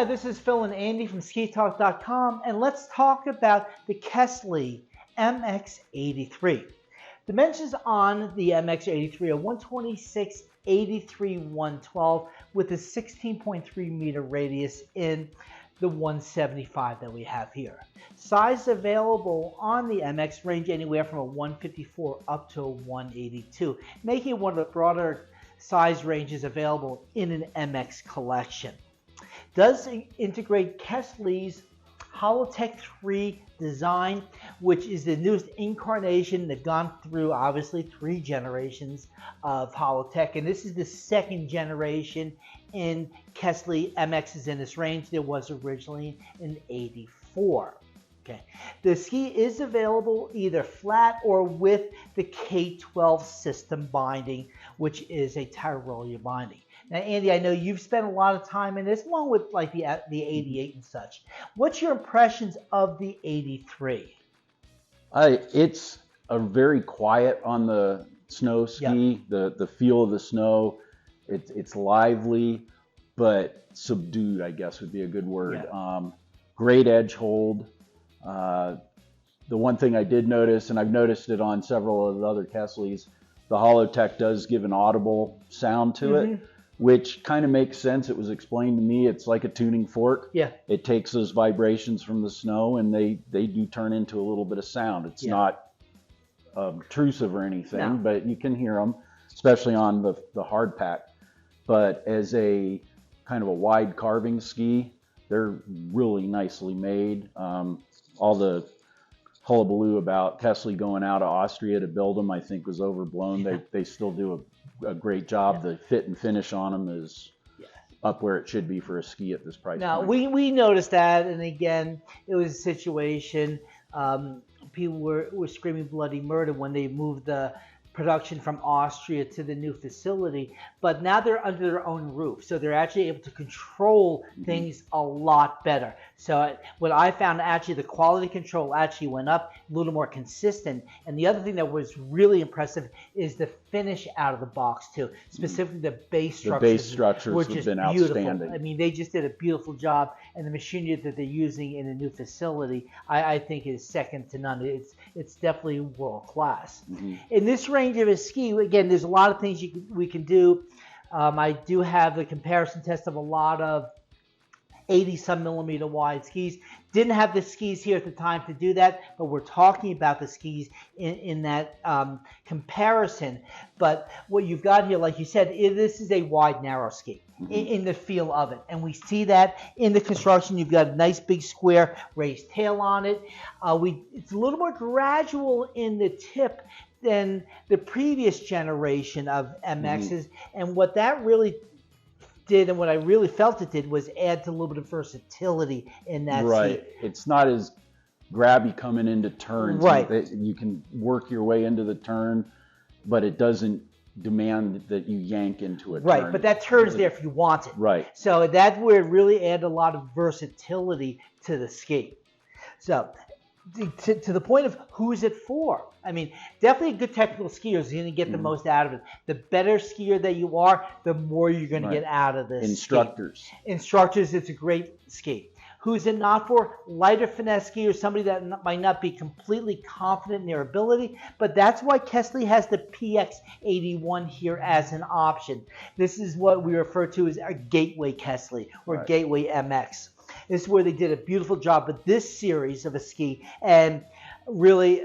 Hi, this is Phil and Andy from SkiTalk.com, and let's talk about the Kästle MX83. Dimensions on the MX83 are 126, 83, 112 with a 16.3 meter radius in the 175 that we have here. Size available on the MX range anywhere from a 154 up to a 182, making it one of the broader size ranges available in an MX collection. Does integrate Kästle's Holotech 3 design, which is the newest incarnation. They've gone through obviously 3 generations of Holotech, and this is the 2nd generation in Kästle MXs in this range. There was originally an 84. Okay, the ski is available either flat or with the K12 system binding, which is a Tyrolia binding. Now, Andy, I know you've spent a lot of time in this, along with like the 88 and such. What's your impressions of the 83? It's a very quiet on the snow ski. Yep. The feel of the snow, it's lively, but subdued, I guess would be a good word. Yep. Great edge hold. The one thing I did notice, and I've noticed it on several of the other Kästles, the Holotech does give an audible sound to it, which kind of makes sense. It was explained to me. It's like a tuning fork. Yeah. It takes those vibrations from the snow and they do turn into a little bit of sound. It's not obtrusive or anything, but you can hear them, especially on the hard pack. But as a kind of a wide carving ski, they're really nicely made. All the hullabaloo about Kästle going out of Austria to build them, I think, was overblown. Yeah. They still do a great job. Yeah. The fit and finish on them is up where it should be for a ski at this price point. We noticed that, and again, it was a situation. People were screaming bloody murder when they moved the production from Austria to the new facility, but now they're under their own roof, so they're actually able to control things a lot better. So what I found, actually the quality control actually went up, a little more consistent. And the other thing that was really impressive is the finish out of the box too, specifically the base structures. The base structures have been outstanding. I mean, they just did a beautiful job, and the machinery that they're using in the new facility, I think is second to none. It's definitely world class. In this range of a ski, again, there's a lot of things we can do. I do have the comparison test of a lot of 80-some millimeter wide skis. Didn't have the skis here at the time to do that, but we're talking about the skis in that comparison. But what you've got here, like you said, this is a wide, narrow ski in the feel of it. And we see that in the construction. You've got a nice big square raised tail on it. It's a little more gradual in the tip than the previous generation of MXs. And what that really did, and what I really felt it did, was add to a little bit of versatility in that seat. It's not as grabby coming into turns. Right. You can work your way into the turn, but it doesn't demand that you yank into a turn. Right, but that turn's there if you want it. Right. So that's where it really added a lot of versatility to the ski. So to the point of who's it for? I mean, definitely a good technical skier is going to get the most out of it. The better skier that you are, the more you're going to get out of this. Instructors. Instructors, it's a great ski. Who's it not for? Lighter finesse skiers, somebody that might not be completely confident in their ability, but that's why Kästle has the PX81 here as an option. This is what we refer to as our gateway Kästle or gateway MX. This is where they did a beautiful job with this series of a ski, and really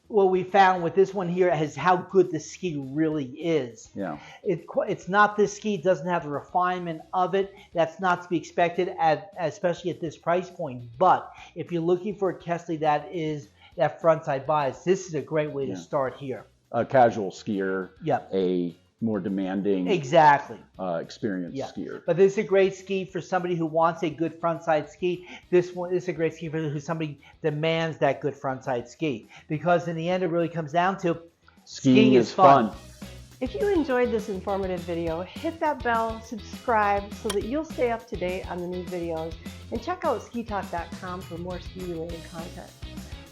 what we found with this one here is how good the ski really is. Yeah. It's not this ski, doesn't have the refinement of it. That's not to be expected, especially at this price point. But if you're looking for a Kästle that frontside bias, this is a great way to start here. A casual skier, a more demanding experienced skier. But this is a great ski for somebody who wants a good frontside ski. This one is a great ski for who somebody demands that good frontside ski, because in the end it really comes down to skiing is fun. If you enjoyed this informative video, hit that bell, subscribe so that you'll stay up to date on the new videos, and check out SkiTalk.com for more ski-related content.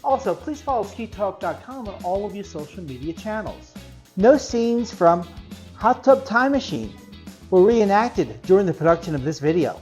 Also, please follow SkiTalk.com on all of your social media channels. No scenes from Hot Tub Time Machine were reenacted during the production of this video.